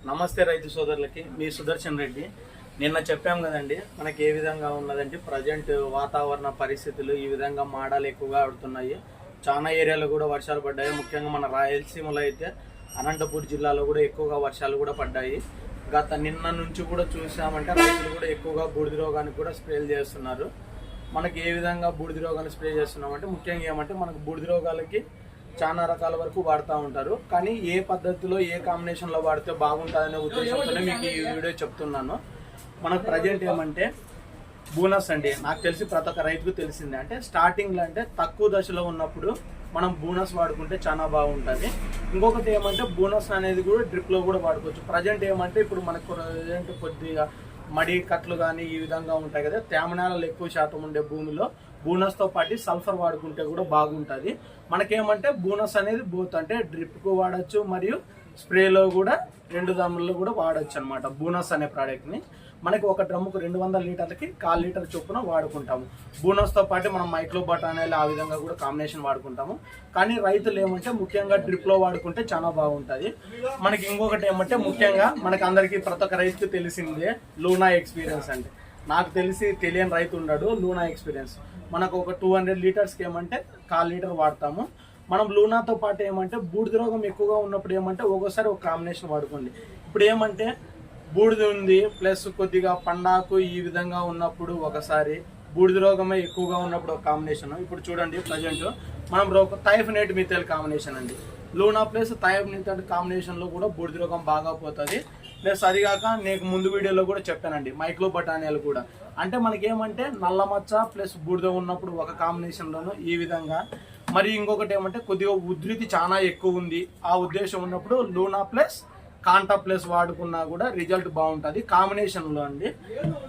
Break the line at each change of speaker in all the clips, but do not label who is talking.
నమస్తే రైతు సోదరులకి, మీ సుదర్శన్ రెడ్డి. నిన్న చెప్పాం కదండి మనకి ఏ విధంగా ఉన్నదంటే ప్రజెంట్ వాతావరణ పరిస్థితులు ఈ విధంగా మాడాలు ఎక్కువగా ఆడుతున్నాయి. చాలా ఏరియాలో కూడా వర్షాలు పడ్డాయి. ముఖ్యంగా మన రాయలసీమలో అయితే అనంతపూర్ జిల్లాలో కూడా ఎక్కువగా వర్షాలు కూడా పడ్డాయి. నిన్న నుంచి కూడా చూసామంటే రైతులు కూడా ఎక్కువగా బూడిద రోగానికి కూడా స్ప్రేలు చేస్తున్నారు. మనకి ఏ విధంగా బూడిద రోగాన్ని స్ప్రే చేస్తున్నామంటే ముఖ్యంగా ఏమంటే మనకు బూడిద రోగాలకి చాలా రకాల వరకు వాడుతూ ఉంటారు. కానీ ఏ పద్ధతిలో ఏ కాంబినేషన్లో వాడితే బాగుంటుందనే ఉద్దేశంతోనే మీకు ఈ వీడియో చెప్తున్నాను. మనకు ప్రజెంట్ ఏమంటే బోనస్ అండి, నాకు తెలిసి ప్రతి ఒక్క రైతుకు తెలిసిందే. అంటే స్టార్టింగ్లో అంటే తక్కువ దశలో ఉన్నప్పుడు మనం బోనస్ వాడుకుంటే చాలా బాగుంటుంది. ఇంకొకటి ఏమంటే బోనస్ అనేది కూడా డ్రిప్లో కూడా వాడుకోవచ్చు. ప్రజెంట్ ఏమంటే ఇప్పుడు మనకు ప్రజెంట్ కొద్దిగా మడి కట్లు కానీ ఈ విధంగా ఉంటాయి కదా, తేమ నేలలు ఎక్కువ శాతం ఉండే భూమిలో బోనస్తో పాటు సల్ఫర్ వాడుకుంటే కూడా బాగుంటుంది. మనకేమంటే బోనస్ అనేది బోత్ అంటే డ్రిప్కు వాడచ్చు మరియు స్ప్రేలో కూడా రెండు దమ్ముల్లో కూడా వాడచ్చు అనమాట. బోనస్ అనే ప్రోడక్ట్ని మనకి ఒక డ్రమ్ముకు 200 లీటర్లకి 1/4 లీటర్ చొప్పున వాడుకుంటాము. బోనస్తో పాటు మనం మైక్రో బటానీలు ఆ విధంగా కూడా కాంబినేషన్ వాడుకుంటాము. కానీ రైతులు ఏమంటే ముఖ్యంగా డ్రిప్లో వాడుకుంటే చాలా బాగుంటుంది. మనకి ఇంకొకటి ఏమంటే ముఖ్యంగా మనకి అందరికీ ప్రతి ఒక్క రైతుకి తెలిసిందే లూనా ఎక్స్పీరియన్స్. అంటే నాకు తెలిసి తెలియని రైతు ఉన్నాడు. లూనా ఎక్స్పీరియన్స్ మనకు ఒక 200 లీటర్స్కి ఏమంటే 1/4 లీటర్ వాడతాము. మనం లూనాతో పాటు ఏమంటే బూడిద రోగం ఎక్కువగా ఉన్నప్పుడు ఏమంటే ఒక్కోసారి ఒక కాంబినేషన్ వాడుకోండి. ఇప్పుడు ఏమంటే బూడిద ఉంది ప్లస్ కొద్దిగా పండాకు ఈ విధంగా ఉన్నప్పుడు ఒకసారి, బూడిద రోగమే ఎక్కువగా ఉన్నప్పుడు ఒక కాంబినేషన్. ఇప్పుడు చూడండి ప్రజెంట్ మనం థైఫనేట్ మిథైల్ కాంబినేషన్ అండి. లూనా ప్లస్ థైఫనేట్ కాంబినేషన్లో కూడా బూడిద రోగం బాగా పోతుంది. ప్లస్ అది కాక నేను ముందు వీడియోలో కూడా చెప్పానండి మైక్రో బటానియాలు కూడా. అంటే మనకేమంటే నల్ల మచ్చ ప్లస్ బూడిద ఉన్నప్పుడు ఒక కాంబినేషన్లోనూ ఈ విధంగా, మరి ఇంకొకటి ఏమంటే కొద్దిగా ఉధృతి చాలా ఎక్కువ ఉంది ఆ ఉద్దేశం ఉన్నప్పుడు లూనా ప్లస్ కాంటా ప్లస్ వాడుకున్నా కూడా రిజల్ట్ బాగుంటుంది కాంబినేషన్లో అండి.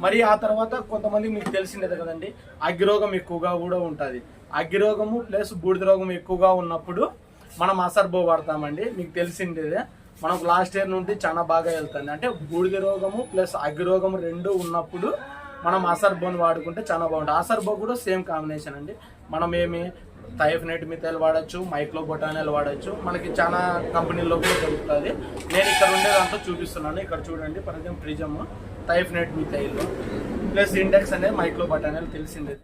మరి ఆ తర్వాత కొంతమంది మీకు తెలిసిందే కదండి అగ్గిరోగం ఎక్కువగా కూడా ఉంటుంది. అగ్గిరోగము ప్లస్ బూడిద రోగం ఎక్కువగా ఉన్నప్పుడు మనం అసర్బో వాడతామండి. మీకు తెలిసిందే మనకు లాస్ట్ ఇయర్ నుండి చాలా బాగా వెళ్తుంది. అంటే బూడిద రోగము ప్లస్ అగ్గిరోగము రెండు ఉన్నప్పుడు మనం అసర్బోని వాడుకుంటే చాలా బాగుంటుంది. అసర్బో కూడా సేమ్ కాంబినేషన్ అండి. మనం ఏమి థైఫనేట్ మిథైల్ వాడచ్చు, మైక్రో బొటానియల్ వాడచ్చు. మనకి చాలా కంపెనీల్లో కూడా దొరుకుతుంది. నేను ఇక్కడ ఉండేదంతా చూపిస్తున్నాను. ఇక్కడ చూడండి ఫర్ ఎగ్జాంపుల్ ప్రిజమ్, థైఫనేట్ మిథైల్ ప్లస్ ఇండెక్స్ అనేది మైక్రో బొటానియల్ తెలిసిందే.